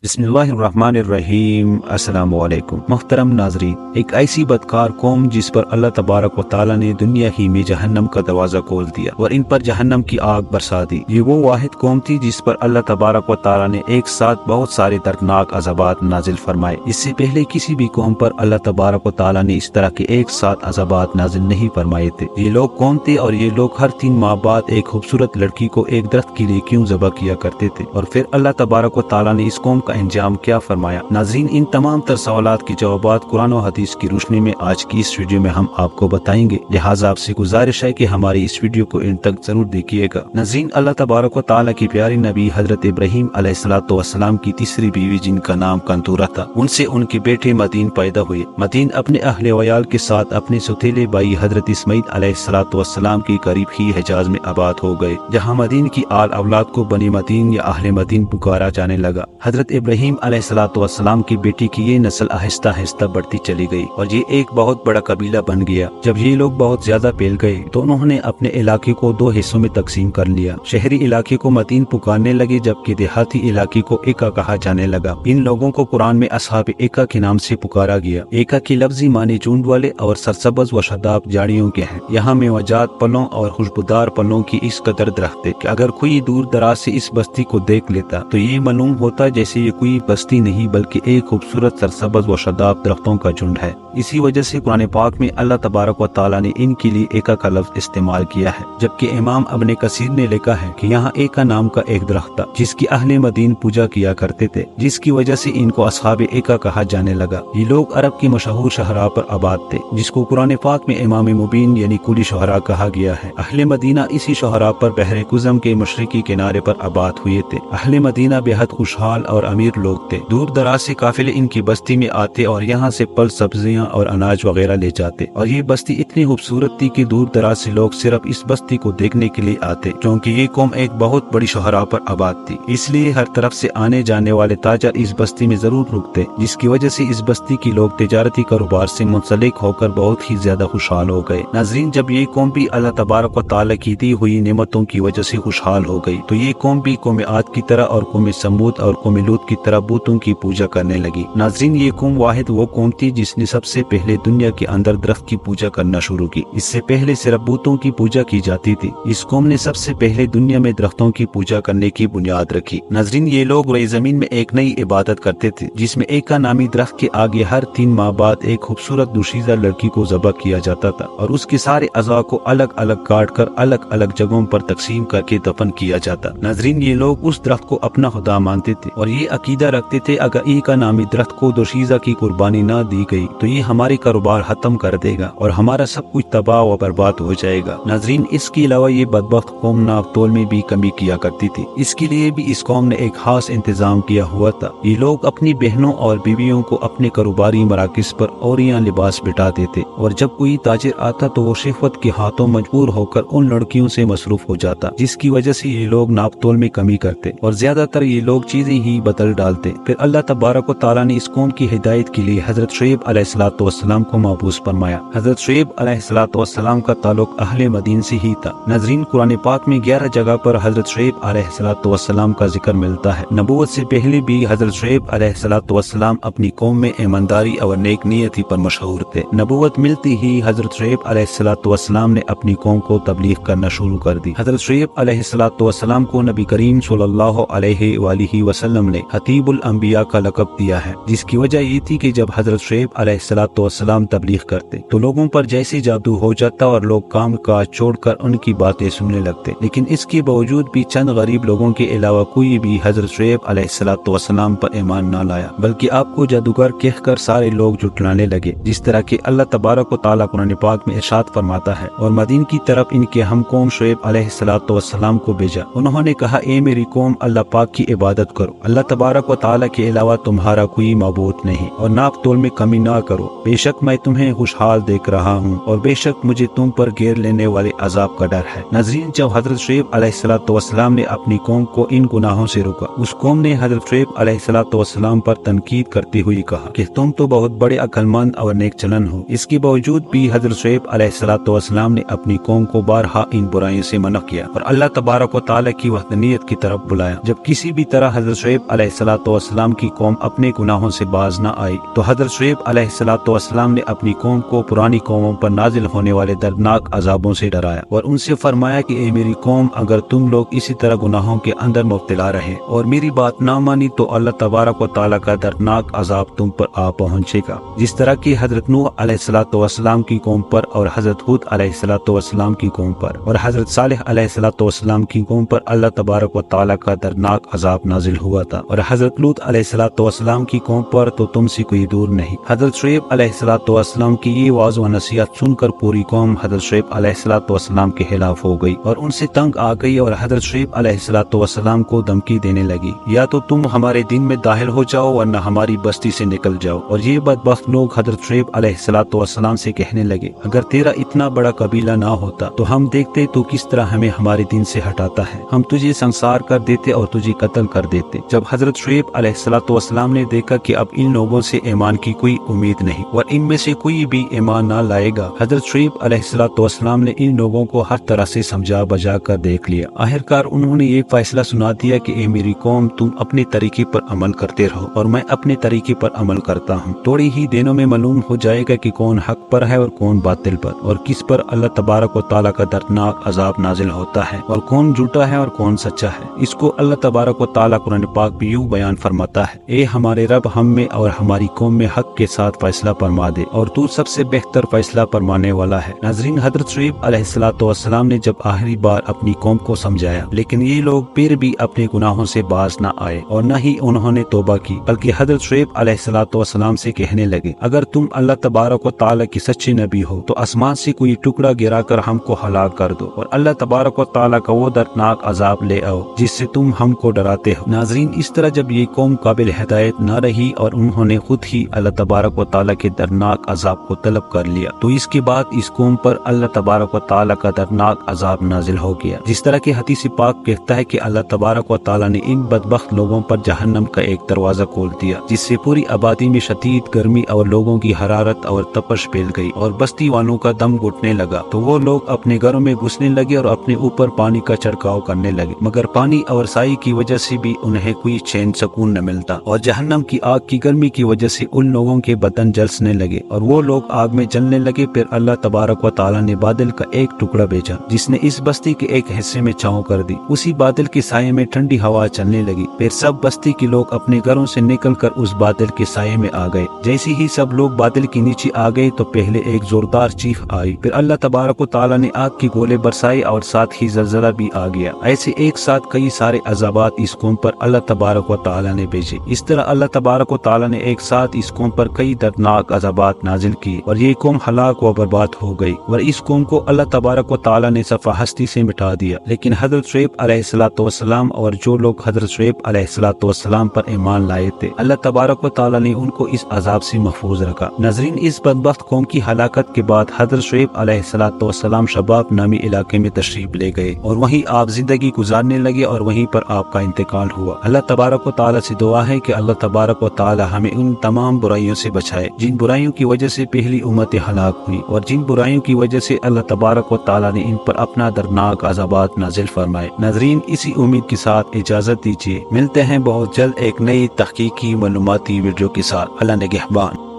बिस्मिल्लाहिर्रहमानिर्रहीम। अस्सलामु अलैकुम। मुहतरम नाजरीन, एक ऐसी बदकार कौम जिस पर अल्लाह तबारक व तआला ने दुनिया ही में जहन्नम का दरवाजा खोल दिया और इन पर जहन्नम की आग बरसा दी। ये वो वाहिद कौम थी जिस पर अल्लाह तबारक व तआला ने एक साथ बहुत सारे दर्दनाक अज़ाबात नाजिल फरमाए। इससे पहले किसी भी कौम पर अल्लाह तबारक व तआला ने इस तरह के एक साथ अज़ाबात नाजिल नहीं फरमाए थे। ये लोग कौन थे और ये लोग हर 3 माह बाद एक खूबसूरत लड़की को एक दरख्त के लिए क्यों ज़बह किया करते थे और फिर अल्लाह तबारक व तआला ने इस कौम का इंजाम क्या फरमाया। नाज़रीन, इन तमाम तर सवालात के जवाबात कुरान और हदीस की रोशनी में आज की इस वीडियो में हम आपको बताएंगे। लिहाजा आपसे गुजारिश है कि हमारी इस वीडियो को इन तक जरूर देखिएगा। नाज़रीन, अल्लाह तबारक व तआला की प्यारी नबी हजरत इब्राहीम अलैहिस्सलातु वस्सलाम की तीसरी बीवी जिनका नाम कंतूरा था, उनसे उनके बेटे मदीन पैदा हुए। मदीन अपने अहले वयाल के साथ अपने सौतेले भाई हजरत इस्माईल अलैहिस्सलातु वस्सलाम के करीब ही हिजाज में आबाद हो गए, जहाँ मदीन की आल औलाद को बनी मदीन या अहले मदीन पुकारा जाने लगा। हजरत इब्राहीम अलैहिस्सलातु वस्सलाम की बेटी की ये नस्ल आहिस्ता आहिस्ता बढ़ती चली गई और ये एक बहुत बड़ा कबीला बन गया। जब ये लोग बहुत ज्यादा फैल गए तो उन्होंने अपने इलाके को 2 हिस्सों में तकसीम कर लिया। शहरी इलाके को मदीन पुकारने लगे जबकि देहाती इलाके को एका कहा जाने लगा। इन लोगों को कुरान में असहाब एका के नाम से पुकारा गया। एका की लफ्जी माने चूंड वाले और सरसब्ज व शदाब झाड़ियों के हैं। यहाँ मेवाजात फलों और खुशबूदार फलों की इस कदर दरख्त है कि अगर कोई दूर दराज से इस बस्ती को देख लेता तो ये मालूम होता जैसे ये कोई बस्ती नहीं बल्कि एक खूबसूरत सरसब्ज व शदाब दरख्तों का झुंड है। इसी वजह से कुरान पाक में अल्लाह तबारक व तआला ने इनके लिए एका का लफ्ज इस्तेमाल किया है। जबकि इमाम इब्न कसीर ने लिखा है कि यहाँ एका नाम का एक दरख्त था जिसकी अहले मदीन पूजा किया करते थे, जिसकी वजह से इनको असहाब एका कहा जाने लगा। ये लोग अरब की मशहूर शहरा पर आबाद थे जिसको कुरान पाक में इमाम मुबीन यानी कुली शहरा कहा गया है। अहले मदीना इसी शहरा पर बहरे कुज़म के मशरिकी किनारे पर आबाद हुए थे। अहले मदीना बेहद खुशहाल और अमीर लोग थे। दूर दराज से काफिले इनकी बस्ती में आते और यहाँ से फल, सब्जियाँ और अनाज वगैरह ले जाते और ये बस्ती इतनी खूबसूरत थी कि दूर दराज से लोग सिर्फ इस बस्ती को देखने के लिए आते, क्योंकि ये कौम एक बहुत बड़ी शहरा पर आबाद थी। इसलिए हर तरफ से आने जाने वाले ताजर इस बस्ती में जरूर रुकते, जिसकी वजह से इस बस्ती के लोग तिजारती कारोबार से मुंसलिक होकर बहुत ही ज्यादा खुशहाल हो गए। नाज़रीन, जब ये कौम भी अल्लाह तबारक व तआला की दी हुई नेमतों की वजह से खुशहाल हो गई तो ये कौम भी कौम आद की तरह और कौम समूद और कौम लूत की तरह बूतों की पूजा करने लगी। नाज़रीन, ये कौम वाहिद वो कौम थी जिसने सबसे पहले दुनिया के अंदर दरख्त की पूजा करना शुरू की। इससे पहले सिर्फ बूतों की पूजा की जाती थी। इस कौम ने सबसे पहले दुनिया में दरख्तों की पूजा करने की बुनियाद रखी। नाज़रीन, ये लोग रोए जमीन में एक नई इबादत करते थे जिसमें एका नामी दरख्त के आगे हर 3 माह बाद एक खूबसूरत दुशीज़ा लड़की को ज़बह किया जाता था और उसके सारे अज़ा को अलग अलग काट कर अलग अलग जगहों पर तकसीम करके दफन किया जाता। नाज़रीन, ये लोग उस दरख्त को अपना खुदा मानते थे और ये अकीदा रखते थे अगर एका नामी दरख्त को दुशीज़ा की कुर्बानी न दी गई तो ये हमारे कारोबार खत्म कर देगा और हमारा सब कुछ तबाह व बर्बाद हो जाएगा। नाज़रीन, इसके अलावा ये बदबख्त कौम नापतोल में भी कमी किया करती थी। इसके लिए भी इस कौम ने एक खास इंतजाम किया हुआ था। ये लोग अपनी बहनों और बीवियों को अपने कारोबारी मराकिज पर औरियां लिबास बिठा देते और जब कोई ताजिर आता तो वो शहवत के हाथों मजबूर होकर उन लड़कियों से मसरूफ हो जाता, जिसकी वजह से ये लोग नापतोल में कमी करते और ज्यादातर ये लोग चीजें ही बदल डालते। फिर अल्लाह तबारक व तआला ने इस कौम की हिदायत के लिए हजरत शुएब अलैहिस्सलातु वस्सलाम को मबूस फरमाया। हजरत शुएब अलैहिस्सलातु वस्सलाम का ताल्लुक अहले मदीन से ही था। नाज़रीन, कुरान पाक में 11 जगह पर हजरत शुएब अलैहिस्सलातु वस्सलाम का जिक्र मिलता है। नबूवत से पहले भी हजरत शुएब अलैहिस्सलातु वस्सलाम अपनी कौम में ईमानदारी और नेक नियती पर मशहूर थे। नबूवत मिलती ही हजरत शुएब अलैहिस्सलातु वस्सलाम ने अपनी कौम को तबलीग करना शुरू कर दी। हजरत शुएब अलैहिस्सलातु वस्सलाम को नबी करीम सल्लल्लाहु अलैहि वसल्लम ने हतीबुल अंबिया का लक़ब दिया है, जिसकी वजह ये थी कि जब हजरत शुएब अलैहिस्सलातु वस्सलाम तबलीग करते तो लोगों पर जैसे जादू हो जाता और लोग काम काज छोड़कर उनकी बातें सुनने लगते। लेकिन इसके बावजूद भी चंद गरीब लोगों के अलावा कोई भी हजरत शुएब अलैहिस्सलातु वस्सलाम पर ईमान न लाया, बल्कि आपको जादूगर कहकर सारे लोग जुटलाने लगे। जिस तरह के अल्लाह तबारक व तआला कुरान पाक में इरशाद फरमाता है, और मदीन की तरफ इनके हम कौम शुएब अलैहिस्सलातु वस्सलाम को भेजा। उन्होंने कहा, ए मेरी कौम, अल्लाह पाक की इबादत करो। अल्लाह तबारक व तआला के अलावा तुम्हारा कोई माबूद नहीं और नाप तोल में कमी ना करो। बेशक मैं तुम्हें खुशहाल देख रहा हूँ और बेशक मुझे तुम पर घेर लेने वाले अजाब का डर है। नाज़रीन, जब हजरत शुएब अलैहिस्सलातु वस्सलाम ने अपनी कौम को इन गुनाहों से रोका, उस कौम ने हजरत शुएब अलैहिस्सलातु वस्सलाम पर तनकीद करते हुए कहा कि तुम तो बहुत बड़े अक्लमंद और नेक चलन हो। इसके बावजूद भी हजरत शुएब अलैहिस्सलातु वस्सलाम ने अपनी कौम को बारहा इन बुराइयों से मना किया और अल्लाह तबारक व तआला की वहदानियत की तरफ बुलाया। जब किसी भी तरह हजरत शुएब अलैहिस्सलाम की कौम अपने गुनाहों से बाज न आई तो हजरत शुएब अलैहिस्सलाम ने अपनी कौम को पुरानी कौमों पर नाजिल होने वाले दर्दनाक अजाबों से डराया और उनसे फरमाया कि ए मेरी कौम, अगर तुम लोग इसी तरह गुनाहों के अंदर मुब्तला रहे और मेरी बात ना मानी तो अल्लाह तबारक व तआला का दर्दनाक अजाब तुम पर आ पहुंचेगा, जिस तरह की हजरत नूह अलैहिस्सलाम की कौम पर और हजरत हूद अलैहिस्सलाम की कौम पर और हजरत सालेह अलैहिस्सलाम की कौम पर अल्लाह तबारक व तआला का दर्दनाक अजाब नाजिल हुआ था। और हजरत लूत अलैहिस्सलाम की कौम पर तो तुमसे कोई दूर नहीं। हजरत शुएब अलैहिस्सलाम की ये वाज व नसीहत सुनकर पूरी कौम हजरत शुएब अलैहिस्सलाम के खिलाफ हो गई और उनसे तंग आ गई और हजरत शुएब अलैहिस्सलाम को धमकी देने लगी, या तो तुम हमारे दिन में दाखिल हो जाओ वरना हमारी बस्ती से निकल जाओ। और ये बदबख्त लोग हजरत शुएब अलैहिस्सलाम से कहने लगे, अगर तेरा इतना बड़ा कबीला ना होता तो हम देखते तो किस तरह हमें हमारे दिन से हटाता है, हम तुझे संसार कर देते और तुझे कत्ल कर देते। जब हजरत शुएब अलैहिस्सलाम ने देखा कि अब इन लोगों से ईमान की कोई उम्मीद नहीं और इनमें से कोई भी ईमान ना लाएगा, हजरत शुएब अलैहिस्सलाम ने इन लोगों को हर तरह से समझा बजा कर देख लिया। आखिरकार उन्होंने ये फैसला सुना दिया कि ए मेरी कौम, तुम अपने तरीके पर अमल करते रहो और मैं अपने तरीके पर अमल करता हूँ। थोड़े ही दिनों में मालूम हो जाएगा कि कौन हक पर है और कौन बातिल पर, और किस पर अल्लाह तबारक व तआला का दर्दनाक अजाब नाजिल होता है और कौन झूठा है और कौन सच्चा है। इसको अल्लाह तबारक व तआला कुरान पाक भी यूं बयान फरमाता है, ए हमारे रब, हम में और हमारी कौम में हक के साथ फैसला फरमा दे और तू सबसे बेहतर फैसला फरमाने वाला है। नाज़रीन, हजरत शुएब अलैहिस्सलाम ने जब आखिरी बार अपनी कौम को समझाया, लेकिन ये लोग फिर भी अपने गुनाहों से बाज न आए और न ही उन्होंने तौबा की, बल्कि हजरत शुएब अलैहिस्सलाम से कहने लगे, अगर तुम अल्लाह तबारक व तआला की सच्चे नबी हो तो आसमान से कोई टुकड़ा गिरा कर हमको हलाक कर दो और अल्लाह तबारक व तआला का वो दर्दनाक अजाब ले आओ जिससे तुम हमको डराते हो। नाज़रीन, इस तरह जब ये कौम काबिल हिदायत न रही और उन्होंने खुद ही अल्लाह तबारक व तआला के दर्दनाक अजाब को तलब कर लिया, तो इसके बाद इस कौम पर अल्लाह तबारक व तआला का दर्दनाक अजाब नाजिल हो गया। जिस तरह की हदीस पाक कहता है कि अल्लाह तबारक व तआला ने इन बदबख्त लोगों पर जहन्नम का एक दरवाजा खोल दिया, जिससे पूरी आबादी में शदीद गर्मी और लोगों की हरारत और तपश फैल गई और बस्ती वालों का दम घुटने लगा। तो वो लोग अपने घरों में घुसने लगे और अपने ऊपर पानी का छिड़काव करने लगे, मगर पानी और साई की वजह से भी उन्हें कोई चैन सुकून न मिलता और जहन्नम की आग की गर्मी की वजह से उन लोगों के बदन जलने लगे और वो लोग आग में जलने लगे। फिर अल्लाह तबारक व तआला ने बादल का एक टुकड़ा भेजा जिसने इस बस्ती के एक हिस्से में छांव कर दी। उसी बादल के साये में ठंडी हवा चलने लगी। फिर सब बस्ती के लोग अपने घरों से निकलकर उस बादल के साये में आ गए। जैसे ही सब लोग बादल के नीचे आ गए तो पहले एक जोरदार चीख आई, फिर अल्लाह तबारक व तआला ने आग के गोले बरसाए और साथ ही ज़लज़ला भी आ गया। ऐसे एक साथ कई सारे अज़ाबात इस कौम पर अल्लाह तबारक व तआला ने भेजे। इस तरह अल्लाह तबारक व तआला ने एक साथ इस कौम पर कई दर्दनाक अज़ाबात नाजिल किए और ये कौम हलाक व बर्बाद हो गई और इस कौम को अल्लाह तबारक व तआला ने सफ़ा हस्ती से मिटा दिया। लेकिन हजरत शुएब अलैहिस्सलाम और जो लोग हजरत शुएब अलैहिस्सलाम पर ईमान लाए थे, अल्लाह तबारक व तआला ने उनको इस अजाब से महफूज रखा। नाज़रीन, इस बदबख्त कौम की हलाकत के बाद हजरत शुएब अलैहिस्सलाम शबाब नामी इलाके में तशरीफ ले गए और वहीं आप जिंदगी गुजारने लगे और वहीं पर आपका इंतकाल हुआ। अल्लाह तबारक व तआला से दुआ है कि अल्लाह तबारक व तआला हमें उन तमाम बुराइयों से बचाए जिन बुराइयों की वजह से पहली उम्मतें हलाक हुई और जिन बुराइयों की वजह से अल्लाह तबारक व तआला ने इन पर अपना दर्दनाक अज़ाबात नाजिल फरमाए। नाज़रीन, इसी उम्मीद के साथ इजाजत दीजिए, मिलते हैं बहुत जल्द एक नई तहकीकी मालूमाती वीडियो के साथ। अल्लाह निगहबान।